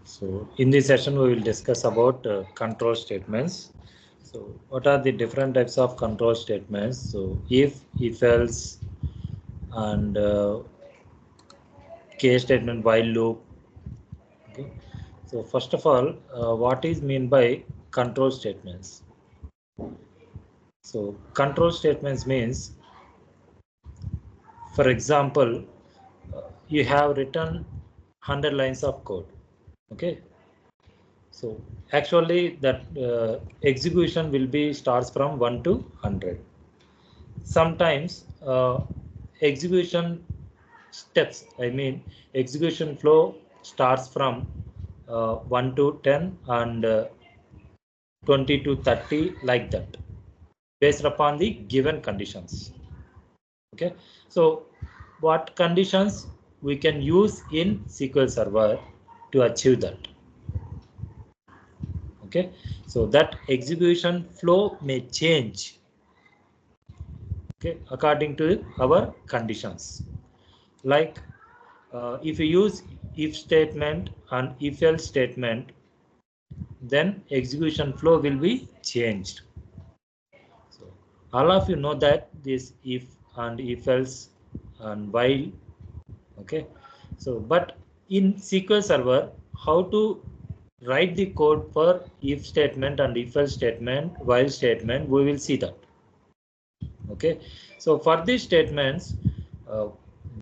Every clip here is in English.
So in this session we will discuss about control statements. So what are the different types of control statements? So if else, and case statement, while loop. Okay. So first of all, what is mean by control statements? So control statements means, for example, you have written 100 lines of code. Okay. So actually that execution will be starts from 1 to 100. Sometimes execution steps, I mean execution flow starts from 1 to 10 and 20 to 30, like that, based upon the given conditions. Okay, so what conditions we can use in SQL Server to achieve that? Okay, so that execution flow may change, okay, according to our conditions. Like if you use if statement and if else statement, then execution flow will be changed. So all of you know that this if and if else and while. Okay, so but in SQL Server, how to write the code for if statement and if else statement, while statement, we will see that. Okay, so for these statements, uh,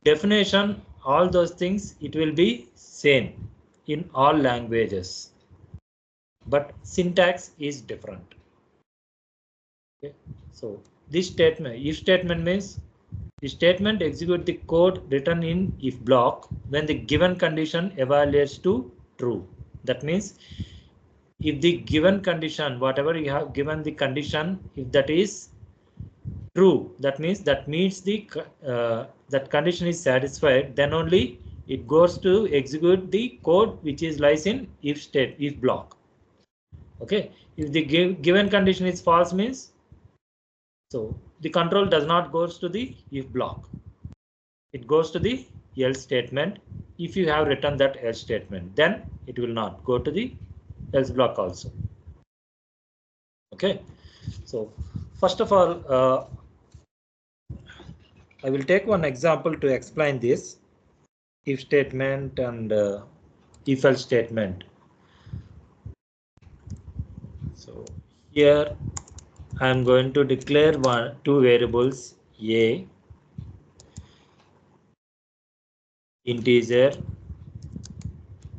definition, all those things, it will be same in all languages, but syntax is different. Okay, so this statement, if statement means the statement execute the code written in if block when the given condition evaluates to true. That means if the given condition, whatever you have given the condition, if that is true, that means that meets the that condition is satisfied, then only it goes to execute the code which is lies in if state, if block. Okay, if the given condition is false, means so the control does not goes to the if block, it goes to the else statement. If you have written that else statement, then it will not go to the else block also. Okay, so first of all, I will take one example to explain this if statement and if else statement. So here I am going to declare two variables, a integer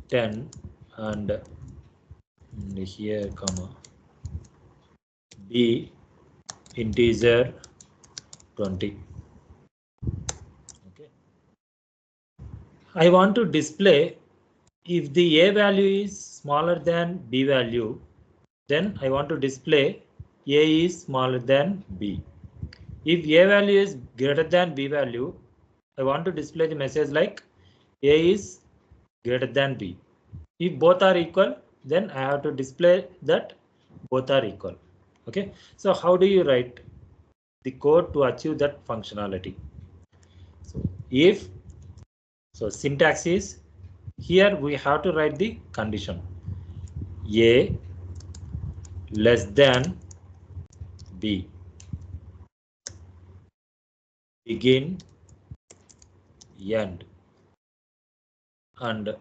10 and here comma b integer 20. Okay, I want to display if the a value is smaller than b value, then I want to display a is smaller than b. If a value is greater than b value, I want to display the message like a is greater than b. If both are equal, then I have to display that both are equal. Okay, so how do you write the code to achieve that functionality? So if, so syntax is, here we have to write the condition a less than b, begin, end. And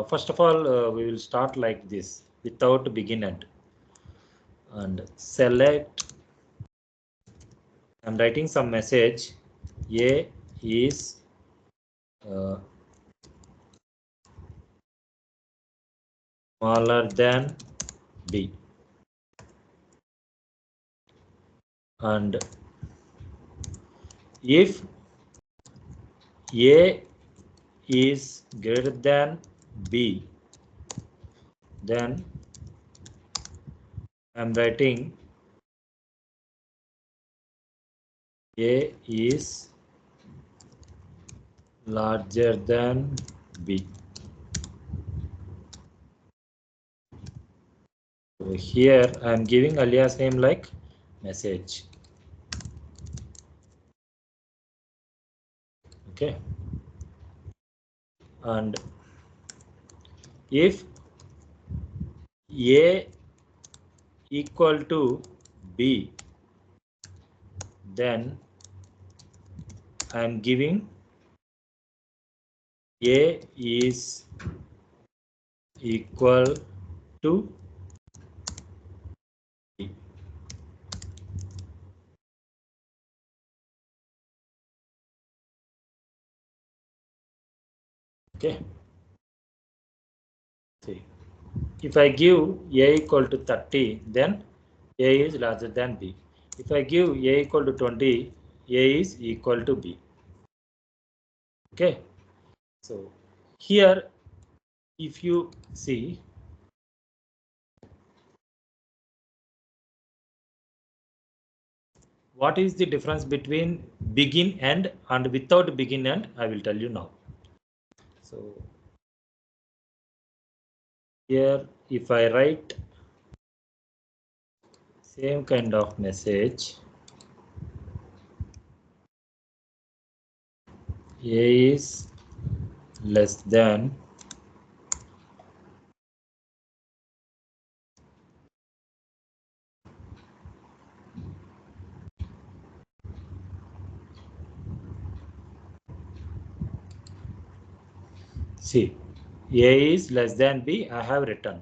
first of all, we will start like this without begin end, and select, I'm writing some message, a is smaller than b, and if a is greater than b, then I'm writing a is larger than b. So here I'm giving alias name like message. Okay, and if A equal to B, then I am giving A is equal to B. Okay. See, if I give A equal to 30, then A is larger than B. If I give A equal to 20, A is equal to B. Okay. So here, if you see, what is the difference between begin and without begin and, I will tell you now. So here, if I write same kind of message, A is less than C. A is less than B, I have written.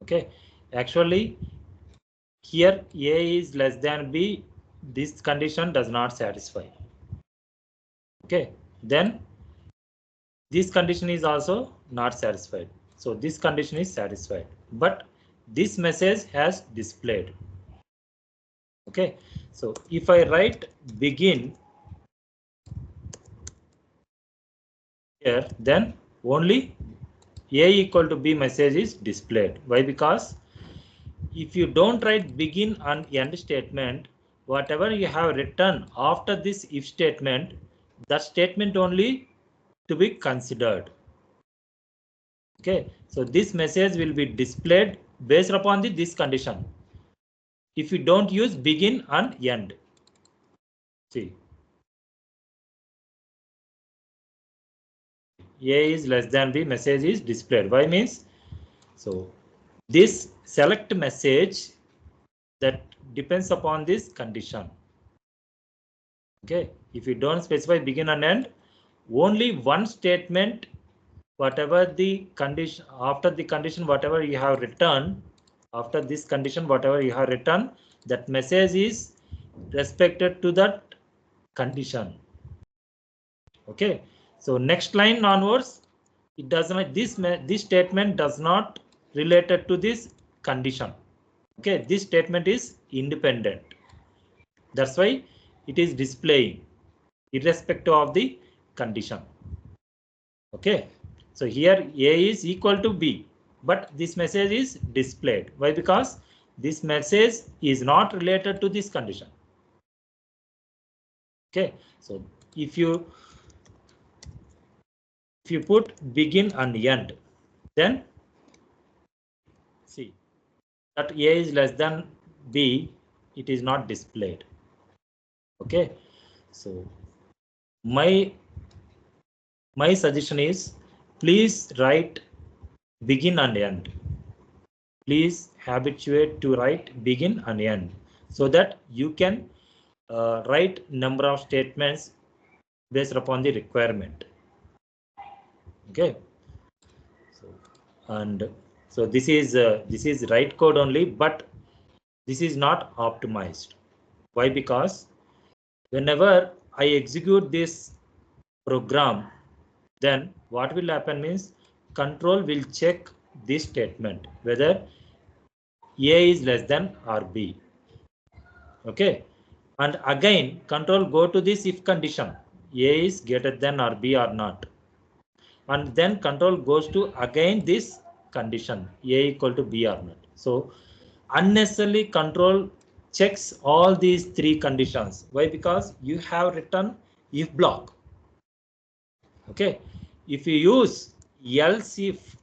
Okay. Actually, here A is less than B, this condition does not satisfy. Okay. Then this condition is also not satisfied. So this condition is satisfied, but this message has displayed. Okay. So if I write begin here, then only A equal to B message is displayed. Why? Because if you don't write begin and end statement, whatever you have written after this if statement, that statement only to be considered. Okay, so this message will be displayed based upon this condition. If you don't use begin and end. See, A is less than B message is displayed. Why means? So this select message that depends upon this condition. Okay, if you don't specify begin and end, only one statement, whatever the condition, after the condition, whatever you have written, after this condition, whatever you have written, that message is respected to that condition. Okay, so next line onwards, it does not, this statement does not related to this condition. Okay, this statement is independent. That's why it is displaying irrespective of the condition. Okay, so here A is equal to B, but this message is displayed. Why? Because this message is not related to this condition. Okay, so if you put begin and end, then see that A is less than B, it is not displayed. Okay, so my suggestion is, please write begin and end. Please habituate to write begin and end so that you can write number of statements based upon the requirement. Okay, so and so this is write code only, but this is not optimized. Why? Because whenever I execute this program, then what will happen means control will check this statement whether A is less than or B. Okay, and again control go to this if condition A is greater than or B or not, and then control goes to again this condition A equal to B or not. So unnecessarily control checks all these three conditions. Why? Because you have written if block. Okay, if you use else if,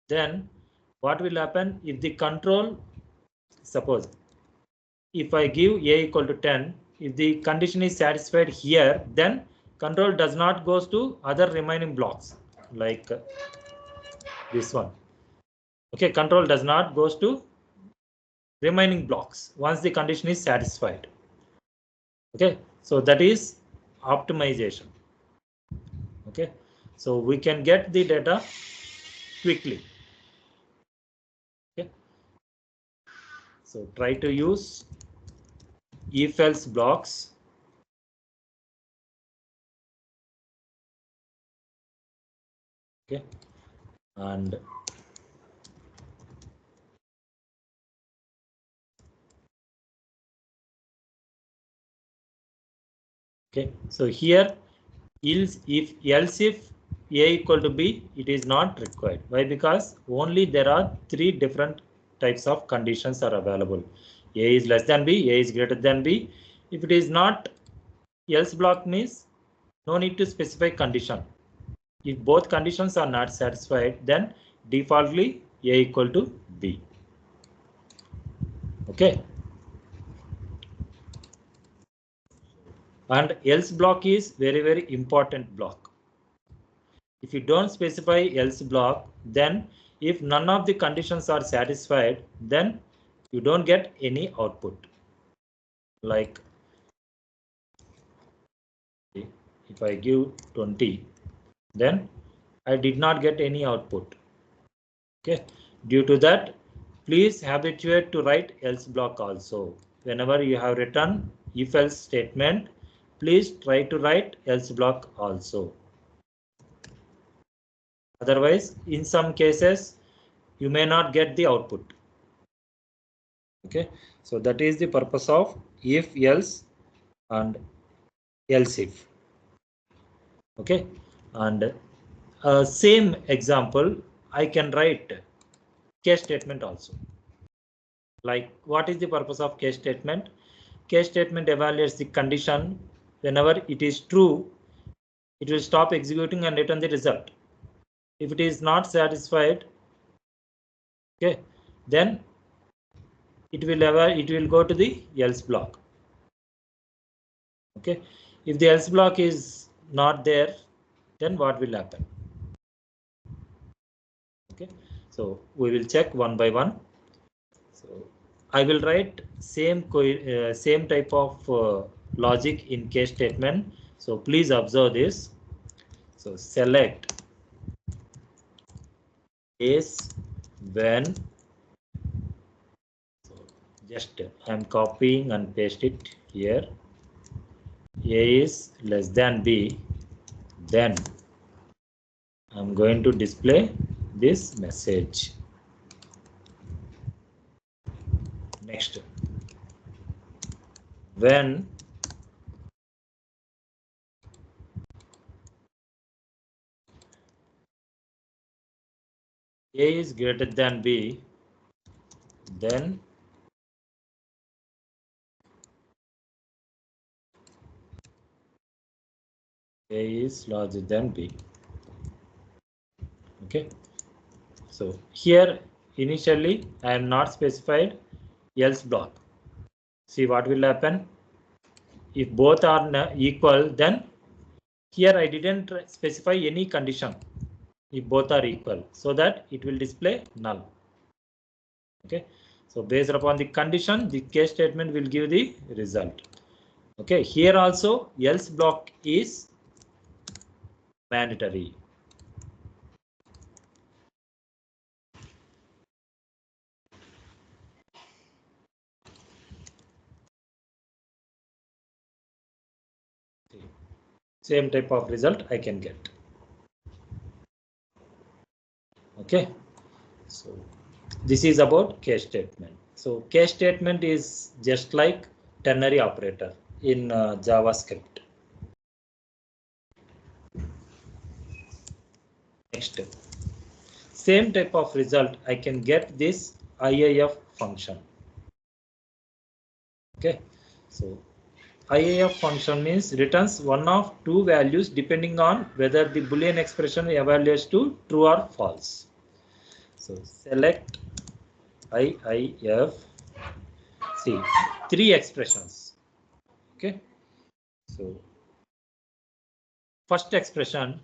then what will happen if the control, suppose if I give A equal to 10, if the condition is satisfied here, then control does not goes to other remaining blocks like this one. Okay, control does not goes to remaining blocks once the condition is satisfied. Okay, so that is optimization. Okay, so we can get the data quickly. Okay, so try to use if else blocks. Okay, and okay, so here else if a equal to b, it is not required. Why? Because only there are three different types of conditions are available. A is less than b, a is greater than b. If it is not, else block means no need to specify condition. If both conditions are not satisfied, then defaultly a equal to b. Okay, and else block is very important block. If you don't specify else block, then if none of the conditions are satisfied, then you don't get any output. Like if I give 20, then I did not get any output. Okay, due to that, please habituate to write else block also. Whenever you have written if else statement, please try to write else block also. Otherwise, in some cases, you may not get the output. Okay, so that is the purpose of if else and else if. Okay, and same example I can write case statement also. Like, what is the purpose of case statement? Case statement evaluates the condition. Whenever it is true, it will stop executing and return the result. If it is not satisfied, okay, then it will go to the else block. Okay, if the else block is not there, then what will happen? Okay, so we will check one by one. So I will write same type of logic in case statement. So please observe this. So select case when, so just I'm copying and paste it here. A is less than B, then I'm going to display this message. Next, when A is greater than B, then A is larger than B. Okay, so here initially I am not specified else block. See what will happen if both are equal, then here I didn't specify any condition if both are equal, so that it will display null. Okay, so based upon the condition, the case statement will give the result. Okay, here also else block is mandatory. Same type of result I can get. Okay, so this is about case statement. So case statement is just like ternary operator in JavaScript. Next, same type of result I can get this IIF function. Okay, so IIF function means returns one of two values depending on whether the Boolean expression evaluates to true or false. So select IIF. See, three expressions. Okay, so first expression,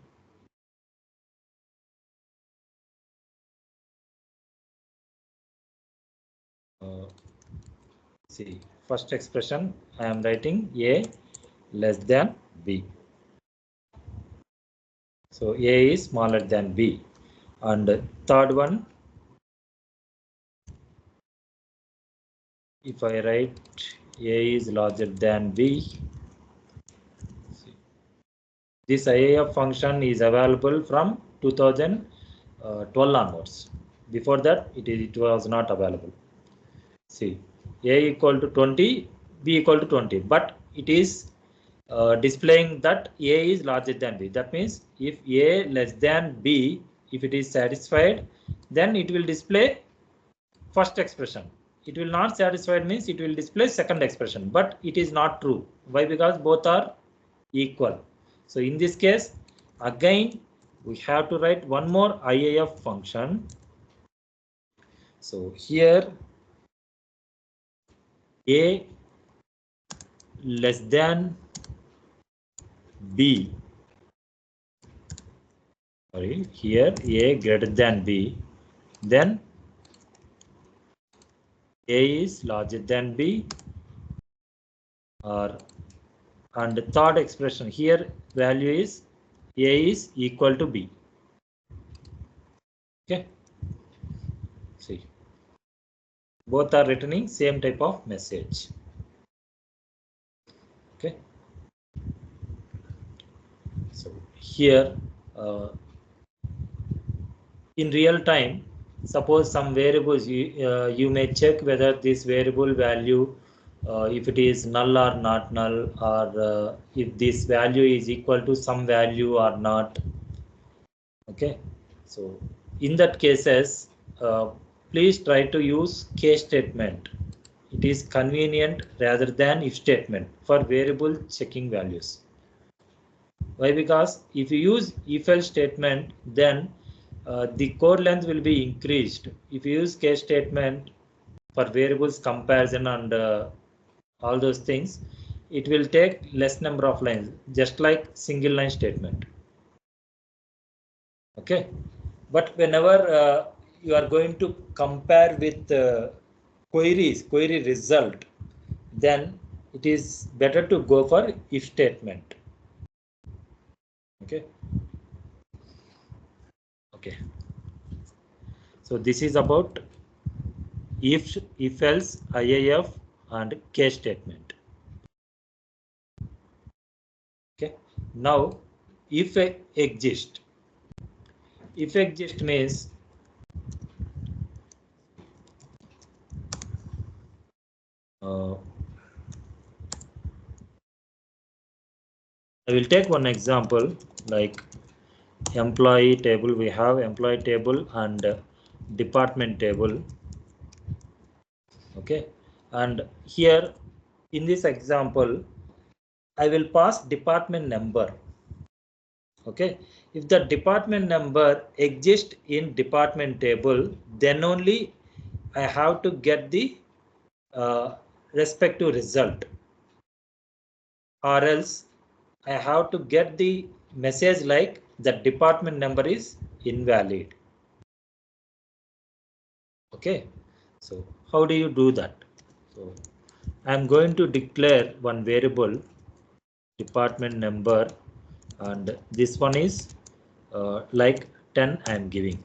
See, first expression I am writing A less than B. So A is smaller than B. And third one, if I write A is larger than B, this IIF function is available from 2012 onwards. Before that, it was not available. See, A equal to 20, B equal to 20, but it is displaying that A is larger than B. That means if A less than B, if it is satisfied, then it will display first expression. It will not satisfied means it will display second expression, but it is not true. Why? Because both are equal. So in this case, again, we have to write one more IIF function. So here A less than B. Sorry, here A greater than B. Then A is larger than B, or and the third expression here value is A is equal to B. Okay, see, both are returning same type of message. Okay, so here in real time, suppose some variables you may check whether this variable value if it is null or not null, or if this value is equal to some value or not. Okay, so in that cases, please try to use case statement. It is convenient rather than if statement for variable checking values. Why? Because if you use if else statement, then the code length will be increased. If you use case statement for variables comparison and all those things, it will take less number of lines, just like single line statement. Okay, but whenever you are going to compare with query result, then it is better to go for if statement. Okay. Okay. So this is about if else, IIF, and case statement. Okay. Now, if exist. If exist means I will take one example like employee table. We have employee table and department table. Okay, and here in this example, I will pass department number. Okay, if the department number exists in department table, then only I have to get the respective result, or else I have to get the message like the department number is invalid. Okay, so how do you do that? So I'm going to declare one variable department number, and this one is like 10 I am giving.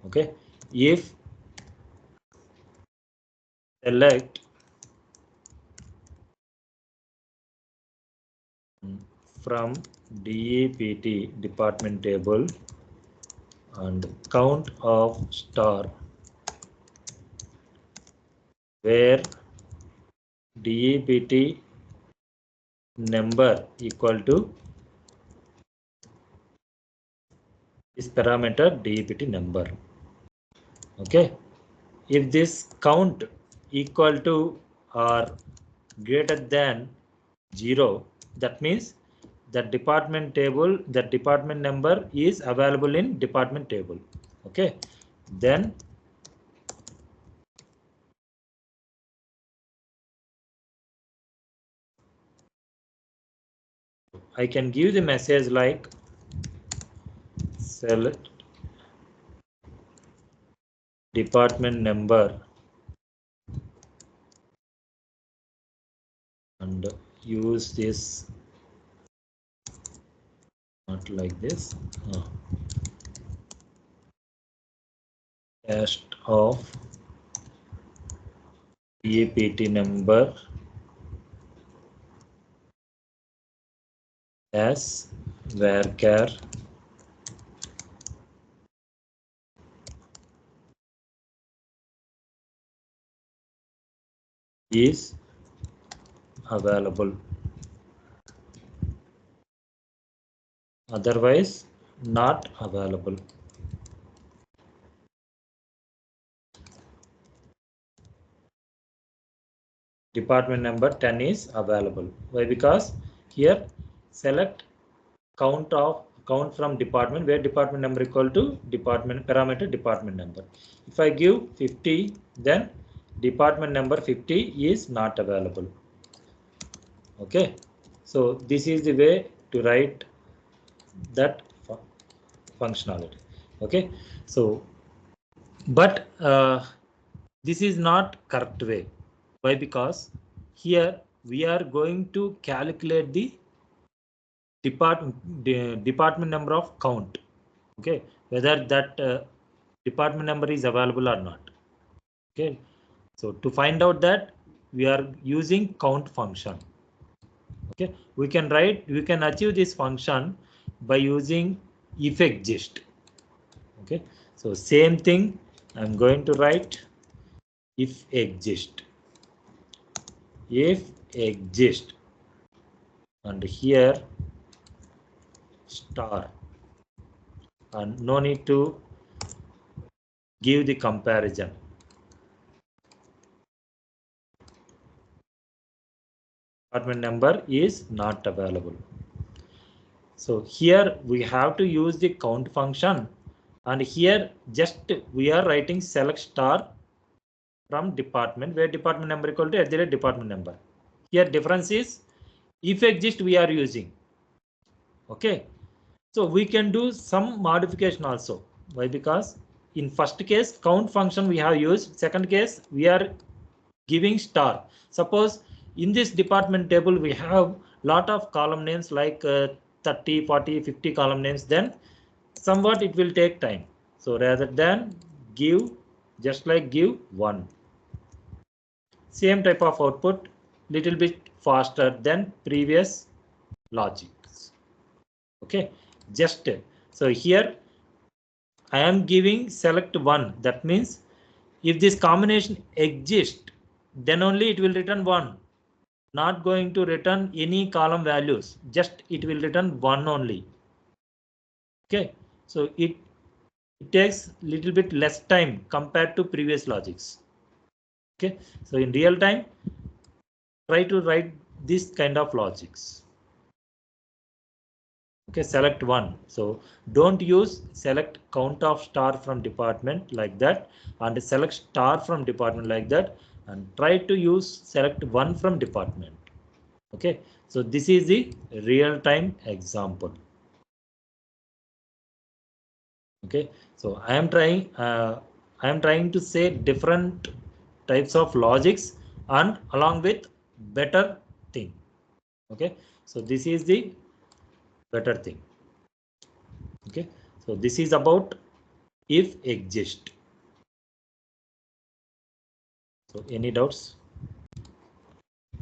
Okay, if select from DEPT department table and count of star where DEPT number equal to this parameter DEPT number. Okay, if this count equal to or greater than 0, that means the department table, the department number is available in department table. Okay, then I can give the message like select department number use this, not like this. Test of PAPT number as varchar is available, otherwise not available. Department number 10 is available. Why? Because here select count from department where department number equal to department parameter department number. If I give 50, then department number 50 is not available. Okay, so this is the way to write that functionality. Okay, so but this is not correct way. Why? Because here we are going to calculate the department number of count. Okay, whether that department number is available or not. Okay, so to find out that, we are using count function. Okay, we can achieve this function by using if exist. Okay, so same thing I'm going to write if exist, and here star, and no need to give the comparison. Department number is not available. So here we have to use the count function, and here just we are writing select star from department where department number equal to at the department number. Here difference is if exist we are using. Okay, so we can do some modification also. Why? Because in first case count function we have used, second case we are giving star. Suppose in this department table we have lot of column names like 30, 40, 50 column names, then somewhat it will take time. So rather than give, just like give 1. Same type of output, little bit faster than previous logics. Okay, just so here I am giving select 1. That means if this combination exists, then only it will return 1. Not going to return any column values, just it will return 1 only. Okay, so it takes little bit less time compared to previous logics. Okay, so in real time try to write this kind of logics. Okay, select 1. So don't use select count of star from department like that, and select star from department like that, and try to use select 1 from department. Okay, so this is the real time example. Okay, so I am trying to say different types of logics and along with better thing. Okay, so this is the better thing. Okay, so this is about if exist. So any doubts?